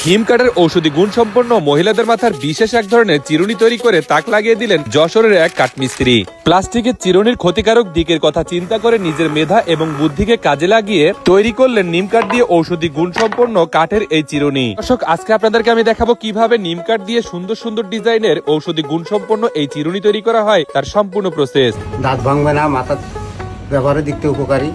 নিম কাঠের ঔষধি গুণ সম্পন্ন মহিলাদের মাথার বিশেষ এক ধরনের চিরুনি তৈরি করে তাক লাগিয়ে দিলেন যশোরের এক কাঠমিস্ত্রি। প্লাস্টিকের চিরুনির ক্ষতিকারক দিকের কথা চিন্তা করে নিজের মেধা এবং বুদ্ধিকে কাজে লাগিয়ে তৈরি করলেন নিম কাঠ দিয়ে ঔষধি গুণ সম্পন্ন কাঠের এই চিরুনি। দর্শক, আজকে আপনাদেরকে আমি দেখাবো কিভাবে নিম কাঠ দিয়ে সুন্দর সুন্দর ডিজাইনের ঔষধি গুণ সম্পন্ন এই চিরুনি তৈরি করা হয়, তার সম্পূর্ণ প্রসেস। দাঁত ভাঙবে না, মাথা ব্যবহারের দিক থেকে উপকারী।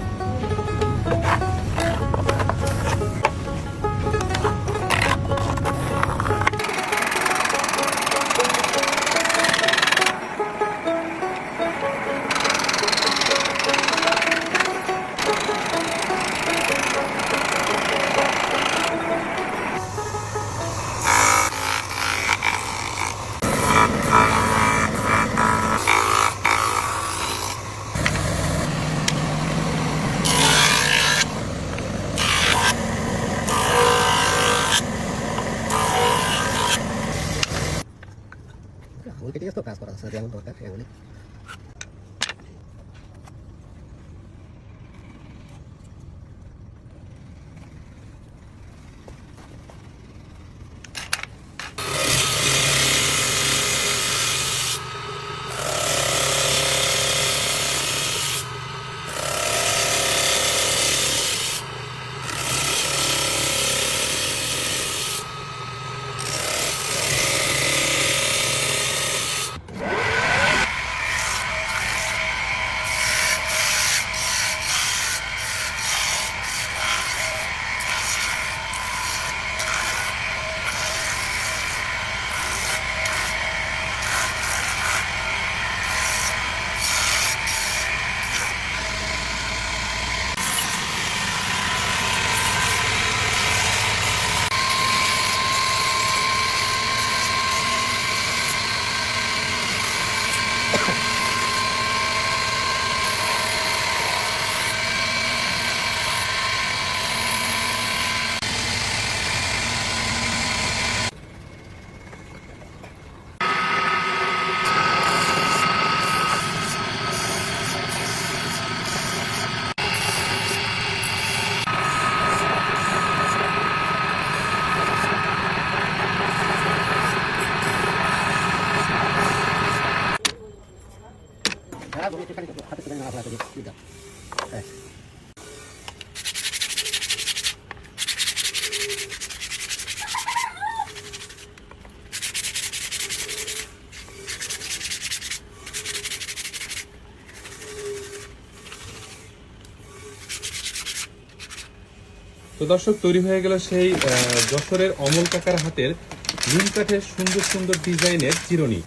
কাজ করা আছে যেমন দরকার এগুলি। তো দর্শক, তৈরি হয়ে গেল সেই যশোরের অমল কাকার হাতের নিম কাঠের সুন্দর সুন্দর ডিজাইনের চিরুনি।